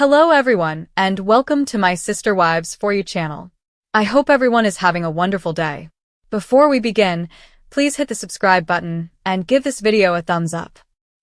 Hello everyone, and welcome to my Sister Wives For You channel. I hope everyone is having a wonderful day. Before we begin, please hit the subscribe button and give this video a thumbs up.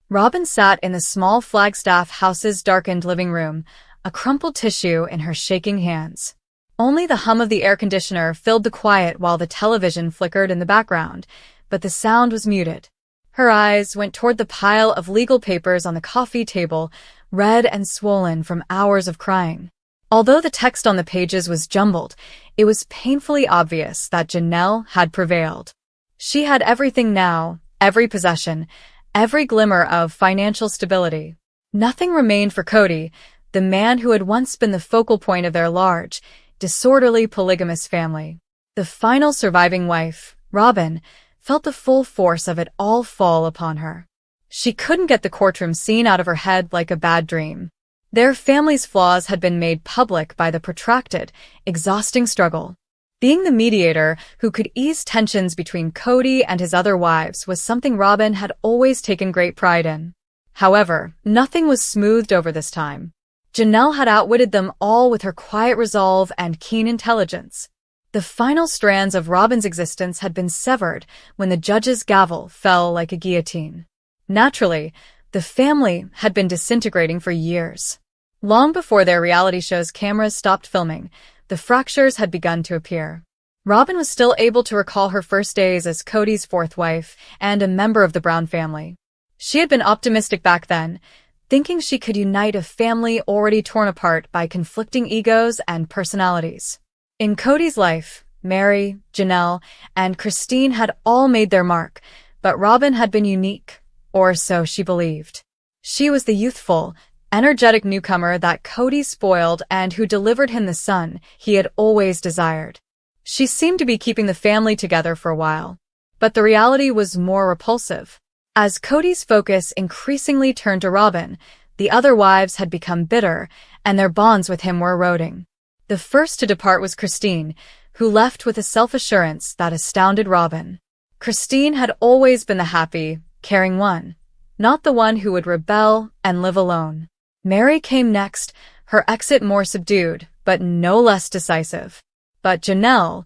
Robyn sat in the small Flagstaff house's darkened living room, a crumpled tissue in her shaking hands. Only the hum of the air conditioner filled the quiet while the television flickered in the background, but the sound was muted. Her eyes went toward the pile of legal papers on the coffee table, red and swollen from hours of crying. Although the text on the pages was jumbled, it was painfully obvious that Janelle had prevailed. She had everything now, every possession, every glimmer of financial stability. Nothing remained for Kody, the man who had once been the focal point of their large, disorderly polygamous family. The final surviving wife, Robyn, felt the full force of it all fall upon her. She couldn't get the courtroom scene out of her head like a bad dream. Their family's flaws had been made public by the protracted, exhausting struggle. Being the mediator who could ease tensions between Kody and his other wives was something Robyn had always taken great pride in. However, nothing was smoothed over this time. Janelle had outwitted them all with her quiet resolve and keen intelligence. The final strands of Robyn's existence had been severed when the judge's gavel fell like a guillotine. Naturally, the family had been disintegrating for years. Long before their reality show's cameras stopped filming, the fractures had begun to appear. Robyn was still able to recall her first days as Kody's fourth wife and a member of the Brown family. She had been optimistic back then, thinking she could unite a family already torn apart by conflicting egos and personalities. In Kody's life, Mary, Janelle, and Christine had all made their mark, but Robyn had been unique, or so she believed. She was the youthful, energetic newcomer that Kody spoiled and who delivered him the son he had always desired. She seemed to be keeping the family together for a while, but the reality was more repulsive. As Kody's focus increasingly turned to Robyn, the other wives had become bitter, and their bonds with him were eroding. The first to depart was Christine, who left with a self-assurance that astounded Robyn. Christine had always been the happy, caring one, not the one who would rebel and live alone. Mary came next, her exit more subdued, but no less decisive. But Janelle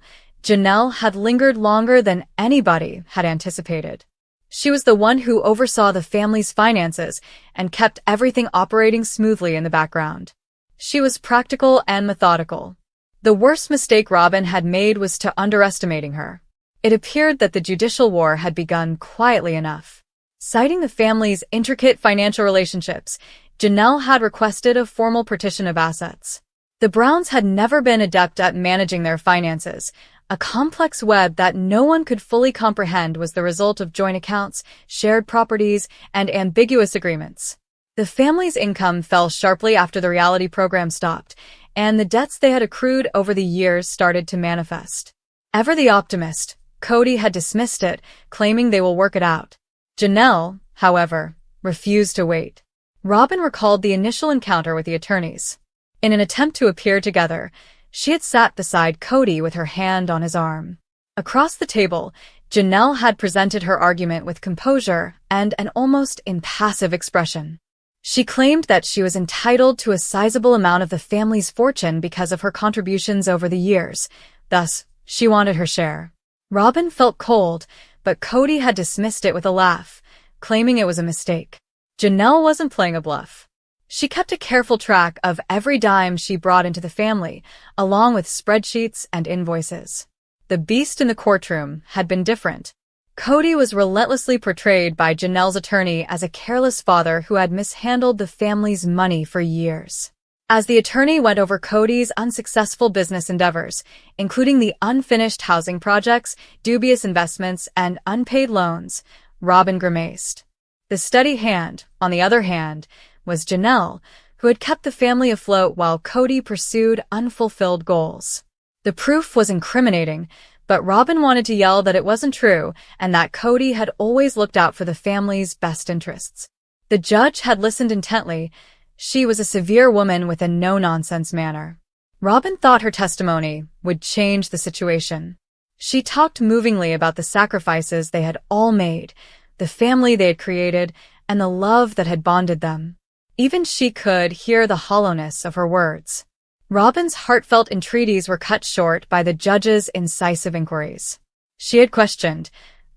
had lingered longer than anybody had anticipated. She was the one who oversaw the family's finances and kept everything operating smoothly in the background. She was practical and methodical. The worst mistake Robyn had made was to underestimating her. It appeared that the judicial war had begun quietly enough. Citing the family's intricate financial relationships, Janelle had requested a formal partition of assets. The Browns had never been adept at managing their finances. A complex web that no one could fully comprehend was the result of joint accounts, shared properties, and ambiguous agreements. The family's income fell sharply after the reality program stopped, and the debts they had accrued over the years started to manifest. Ever the optimist, Kody had dismissed it, claiming they will work it out. Janelle, however, refused to wait. Robyn recalled the initial encounter with the attorneys. In an attempt to appear together, she had sat beside Kody with her hand on his arm. Across the table, Janelle had presented her argument with composure and an almost impassive expression. She claimed that she was entitled to a sizable amount of the family's fortune because of her contributions over the years. Thus, she wanted her share. Robyn felt cold, but Kody had dismissed it with a laugh, claiming it was a mistake. Janelle wasn't playing a bluff. She kept a careful track of every dime she brought into the family, along with spreadsheets and invoices. The beast in the courtroom had been different. Kody was relentlessly portrayed by Janelle's attorney as a careless father who had mishandled the family's money for years. As the attorney went over Kody's unsuccessful business endeavors, including the unfinished housing projects, dubious investments, and unpaid loans, Robyn grimaced. The steady hand, on the other hand, was Janelle, who had kept the family afloat while Kody pursued unfulfilled goals. The proof was incriminating, but Robyn wanted to yell that it wasn't true and that Kody had always looked out for the family's best interests. The judge had listened intently. She was a severe woman with a no-nonsense manner. Robyn thought her testimony would change the situation. She talked movingly about the sacrifices they had all made, the family they had created, and the love that had bonded them. Even she could hear the hollowness of her words. Robyn's heartfelt entreaties were cut short by the judge's incisive inquiries. She had questioned,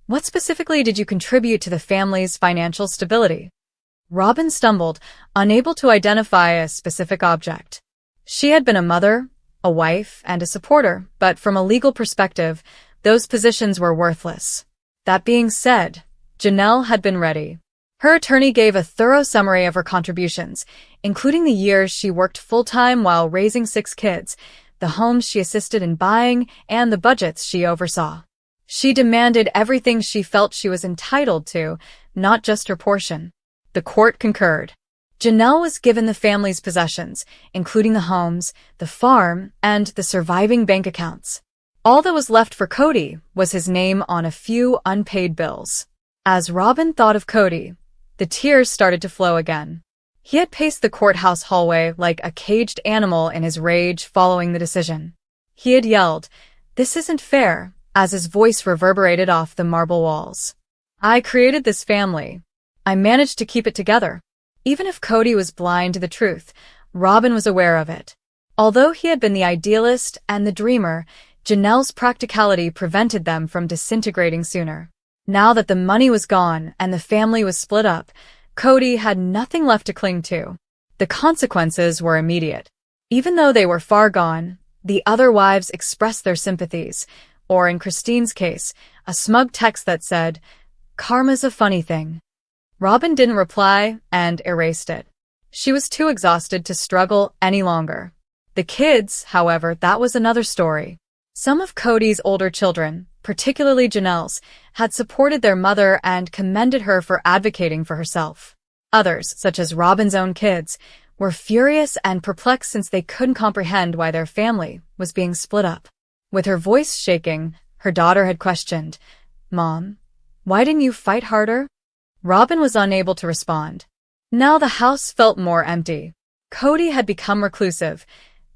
"What specifically did you contribute to the family's financial stability?" Robyn stumbled, unable to identify a specific object. She had been a mother, a wife, and a supporter, but from a legal perspective, those positions were worthless. That being said, Janelle had been ready. Her attorney gave a thorough summary of her contributions, including the years she worked full-time while raising 6 kids, the homes she assisted in buying, and the budgets she oversaw. She demanded everything she felt she was entitled to, not just her portion. The court concurred. Janelle was given the family's possessions, including the homes, the farm, and the surviving bank accounts. All that was left for Kody was his name on a few unpaid bills. As Robyn thought of Kody, the tears started to flow again. He had paced the courthouse hallway like a caged animal in his rage following the decision. He had yelled, "This isn't fair," as his voice reverberated off the marble walls. "I created this family. I managed to keep it together." Even if Kody was blind to the truth, Robyn was aware of it. Although he had been the idealist and the dreamer, Janelle's practicality prevented them from disintegrating sooner. Now that the money was gone and the family was split up, Kody had nothing left to cling to. The consequences were immediate. Even though they were far gone, the other wives expressed their sympathies, or in Christine's case, a smug text that said, "Karma's a funny thing." Robyn didn't reply and erased it. She was too exhausted to struggle any longer. The kids, however, that was another story. Some of Kody's older children, particularly Janelle's, had supported their mother and commended her for advocating for herself. Others, such as Robyn's own kids, were furious and perplexed since they couldn't comprehend why their family was being split up. With her voice shaking, her daughter had questioned, "Mom, why didn't you fight harder?" Robyn was unable to respond. Now the house felt more empty. Kody had become reclusive,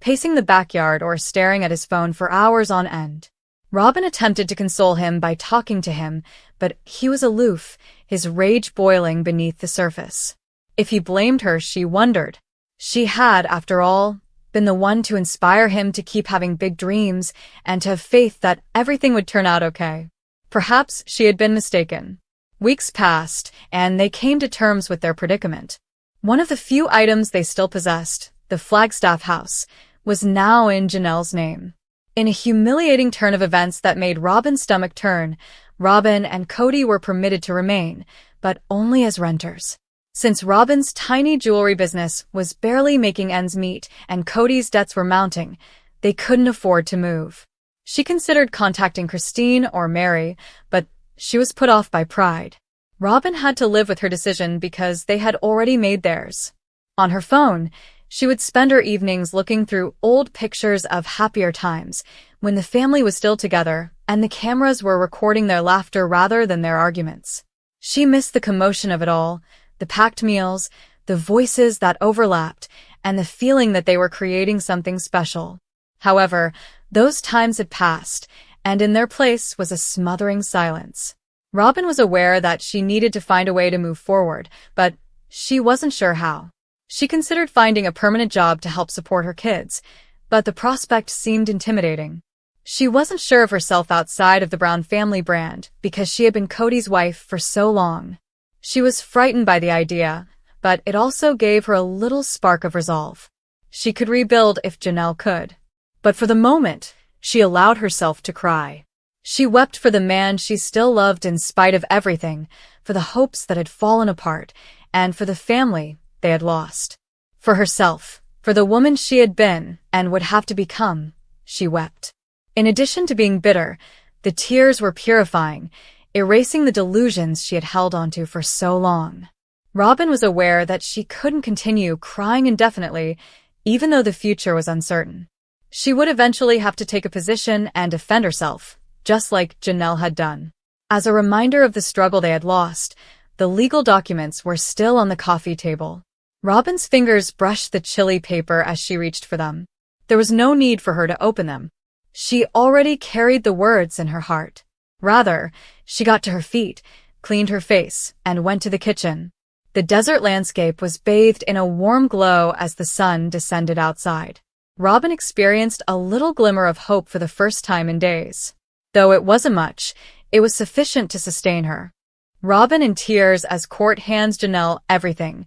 pacing the backyard or staring at his phone for hours on end. Robyn attempted to console him by talking to him, but he was aloof, his rage boiling beneath the surface. If he blamed her, she wondered. She had, after all, been the one to inspire him to keep having big dreams and to have faith that everything would turn out okay. Perhaps she had been mistaken. Weeks passed, and they came to terms with their predicament. One of the few items they still possessed, the Flagstaff house, was now in Janelle's name. In a humiliating turn of events that made Robyn's stomach turn, Robyn and Kody were permitted to remain, but only as renters. Since Robyn's tiny jewelry business was barely making ends meet and Kody's debts were mounting, they couldn't afford to move. She considered contacting Christine or Mary, but she was put off by pride. Robyn had to live with her decision because they had already made theirs. On her phone, she would spend her evenings looking through old pictures of happier times, when the family was still together and the cameras were recording their laughter rather than their arguments. She missed the commotion of it all, the packed meals, the voices that overlapped, and the feeling that they were creating something special. However, those times had passed, and in their place was a smothering silence. Robyn was aware that she needed to find a way to move forward, but she wasn't sure how. She considered finding a permanent job to help support her kids, but the prospect seemed intimidating. She wasn't sure of herself outside of the Brown family brand because she had been Kody's wife for so long. She was frightened by the idea, but it also gave her a little spark of resolve. She could rebuild if Janelle could. But for the moment, she allowed herself to cry. She wept for the man she still loved in spite of everything, for the hopes that had fallen apart, and for the family they had lost. For herself, for the woman she had been and would have to become, she wept. In addition to being bitter, the tears were purifying, erasing the delusions she had held onto for so long. Robyn was aware that she couldn't continue crying indefinitely, even though the future was uncertain. She would eventually have to take a position and defend herself, just like Janelle had done. As a reminder of the struggle they had lost, the legal documents were still on the coffee table. Robyn's fingers brushed the chilly paper as she reached for them. There was no need for her to open them. She already carried the words in her heart. Rather, she got to her feet, cleaned her face, and went to the kitchen. The desert landscape was bathed in a warm glow as the sun descended outside. Robyn experienced a little glimmer of hope for the first time in days. Though it wasn't much, it was sufficient to sustain her. Robyn in tears as court hands Janelle everything.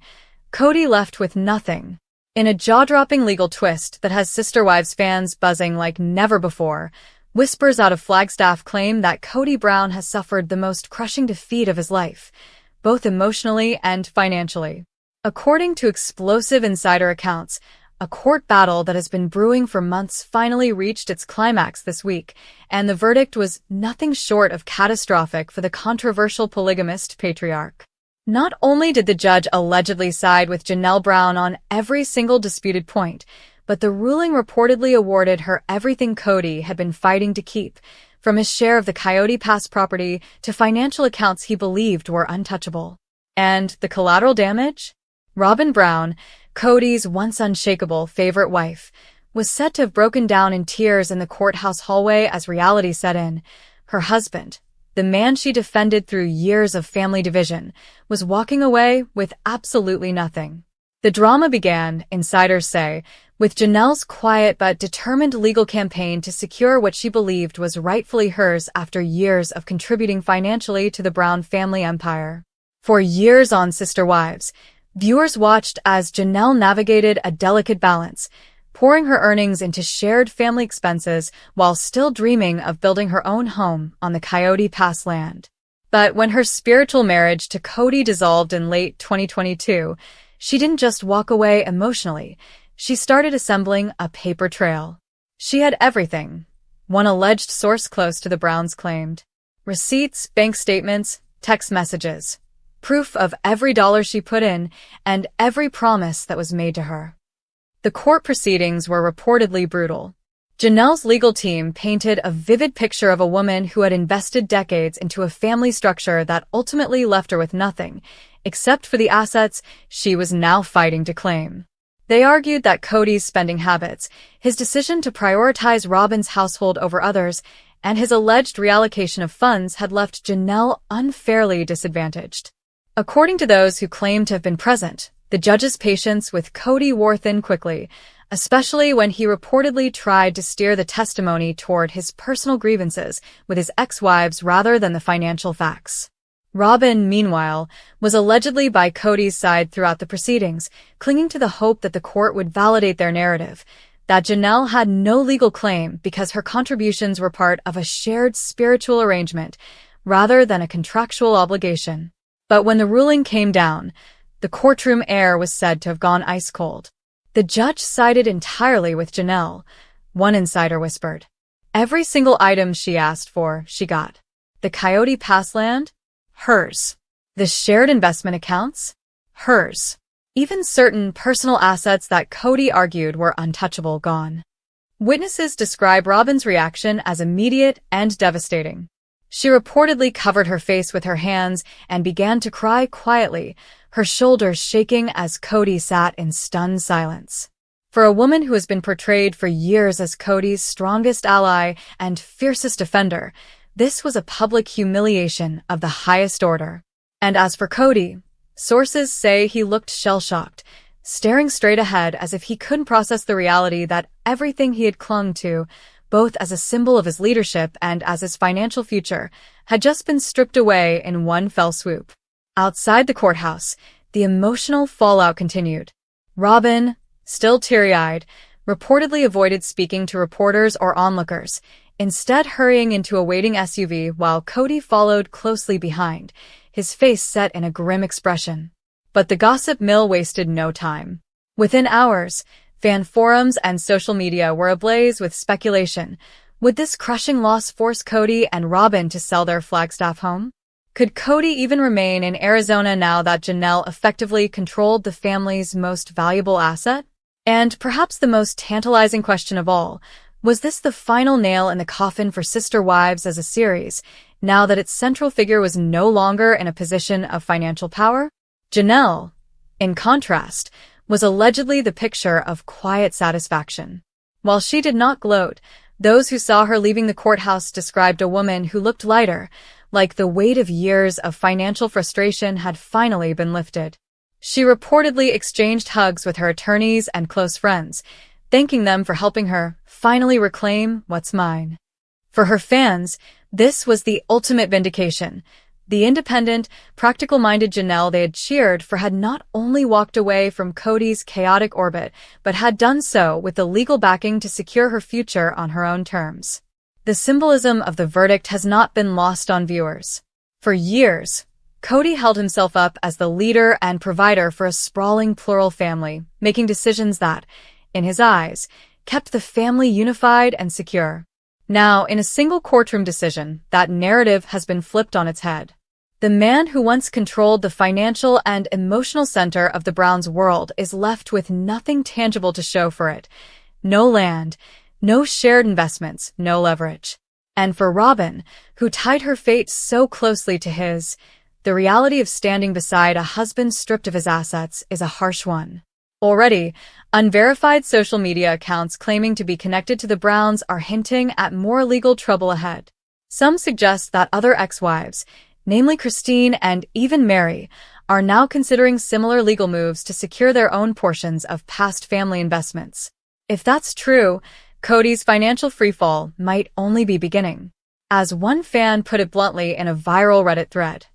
Kody left with nothing. In a jaw-dropping legal twist that has Sister Wives fans buzzing like never before, whispers out of Flagstaff claim that Kody Brown has suffered the most crushing defeat of his life, both emotionally and financially. According to explosive insider accounts, a court battle that has been brewing for months finally reached its climax this week, and the verdict was nothing short of catastrophic for the controversial polygamist patriarch. Not only did the judge allegedly side with Janelle Brown on every single disputed point, but the ruling reportedly awarded her everything Kody had been fighting to keep, from his share of the Coyote Pass property to financial accounts he believed were untouchable. And the collateral damage? Robyn Brown, Kody's once unshakable favorite wife, was said to have broken down in tears in the courthouse hallway as reality set in. Her husband, the man she defended through years of family division, was walking away with absolutely nothing. The drama began, insiders say, with Janelle's quiet but determined legal campaign to secure what she believed was rightfully hers after years of contributing financially to the Brown family empire. For years on Sister Wives, viewers watched as Janelle navigated a delicate balance, pouring her earnings into shared family expenses while still dreaming of building her own home on the Coyote Pass land. But when her spiritual marriage to Kody dissolved in late 2022, she didn't just walk away emotionally, she started assembling a paper trail. She had everything, one alleged source close to the Browns claimed. Receipts, bank statements, text messages. Proof of every dollar she put in and every promise that was made to her. The court proceedings were reportedly brutal. Janelle's legal team painted a vivid picture of a woman who had invested decades into a family structure that ultimately left her with nothing, except for the assets she was now fighting to claim. They argued that Kody's spending habits, his decision to prioritize Robyn's household over others, and his alleged reallocation of funds had left Janelle unfairly disadvantaged. According to those who claimed to have been present, the judge's patience with Kody wore thin quickly, especially when he reportedly tried to steer the testimony toward his personal grievances with his ex-wives rather than the financial facts. Robyn, meanwhile, was allegedly by Kody's side throughout the proceedings, clinging to the hope that the court would validate their narrative, that Janelle had no legal claim because her contributions were part of a shared spiritual arrangement rather than a contractual obligation. But when the ruling came down, the courtroom air was said to have gone ice cold. The judge sided entirely with Janelle, one insider whispered. Every single item she asked for, she got. The Coyote Pass land? Hers. The shared investment accounts? Hers. Even certain personal assets that Kody argued were untouchable gone. Witnesses describe Robyn's reaction as immediate and devastating. She reportedly covered her face with her hands and began to cry quietly, her shoulders shaking as Kody sat in stunned silence. For a woman who has been portrayed for years as Kody's strongest ally and fiercest defender, this was a public humiliation of the highest order. And as for Kody, sources say he looked shell-shocked, staring straight ahead as if he couldn't process the reality that everything he had clung to, both as a symbol of his leadership and as his financial future, had just been stripped away in one fell swoop. Outside the courthouse, the emotional fallout continued. Robyn, still teary-eyed, reportedly avoided speaking to reporters or onlookers, instead hurrying into a waiting SUV while Kody followed closely behind, his face set in a grim expression. But the gossip mill wasted no time. Within hours, fan forums and social media were ablaze with speculation. Would this crushing loss force Kody and Robyn to sell their Flagstaff home? Could Kody even remain in Arizona now that Janelle effectively controlled the family's most valuable asset? And perhaps the most tantalizing question of all, was this the final nail in the coffin for Sister Wives as a series, now that its central figure was no longer in a position of financial power? Janelle, in contrast, was allegedly the picture of quiet satisfaction. While she did not gloat, those who saw her leaving the courthouse described a woman who looked lighter, like the weight of years of financial frustration had finally been lifted. She reportedly exchanged hugs with her attorneys and close friends, thanking them for helping her finally reclaim what's mine. For her fans, this was the ultimate vindication. The independent, practical-minded Janelle they had cheered for had not only walked away from Kody's chaotic orbit, but had done so with the legal backing to secure her future on her own terms. The symbolism of the verdict has not been lost on viewers. For years, Kody held himself up as the leader and provider for a sprawling plural family, making decisions that, in his eyes, kept the family unified and secure. Now, in a single courtroom decision, that narrative has been flipped on its head. The man who once controlled the financial and emotional center of the Browns' world is left with nothing tangible to show for it. No land, no shared investments, no leverage. And for Robyn, who tied her fate so closely to his, the reality of standing beside a husband stripped of his assets is a harsh one. Already, unverified social media accounts claiming to be connected to the Browns are hinting at more legal trouble ahead. Some suggest that other ex-wives, namely Christine and even Mary, are now considering similar legal moves to secure their own portions of past family investments. If that's true, Kody's financial freefall might only be beginning. As one fan put it bluntly in a viral Reddit thread,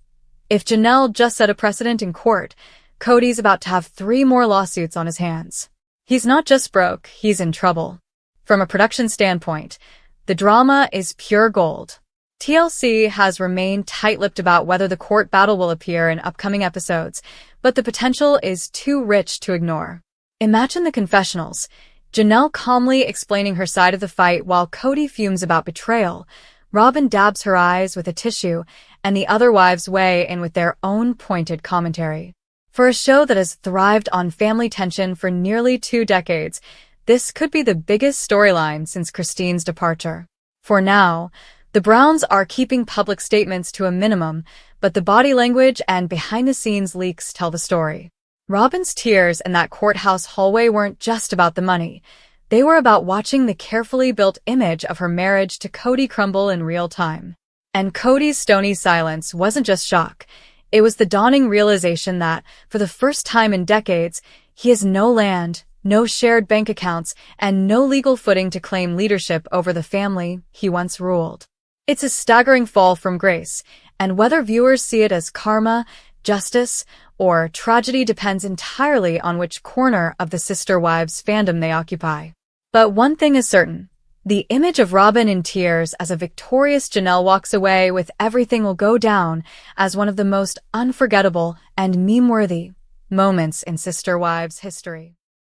if Janelle just set a precedent in court, Kody's about to have 3 more lawsuits on his hands. He's not just broke, he's in trouble. From a production standpoint, the drama is pure gold. TLC has remained tight-lipped about whether the court battle will appear in upcoming episodes, but the potential is too rich to ignore. Imagine the confessionals, Janelle calmly explaining her side of the fight while Kody fumes about betrayal, Robyn dabs her eyes with a tissue, and the other wives weigh in with their own pointed commentary. For a show that has thrived on family tension for nearly 2 decades, this could be the biggest storyline since Christine's departure. For now, the Browns are keeping public statements to a minimum, but the body language and behind-the-scenes leaks tell the story. Robyn's tears in that courthouse hallway weren't just about the money. They were about watching the carefully built image of her marriage to Kody crumble in real time. And Kody's stony silence wasn't just shock. It was the dawning realization that, for the first time in decades, he has no land, no shared bank accounts, and no legal footing to claim leadership over the family he once ruled. It's a staggering fall from grace, and whether viewers see it as karma, justice, or tragedy depends entirely on which corner of the Sister Wives fandom they occupy. But one thing is certain. The image of Robyn in tears as a victorious Janelle walks away with everything will go down as one of the most unforgettable and meme-worthy moments in Sister Wives history.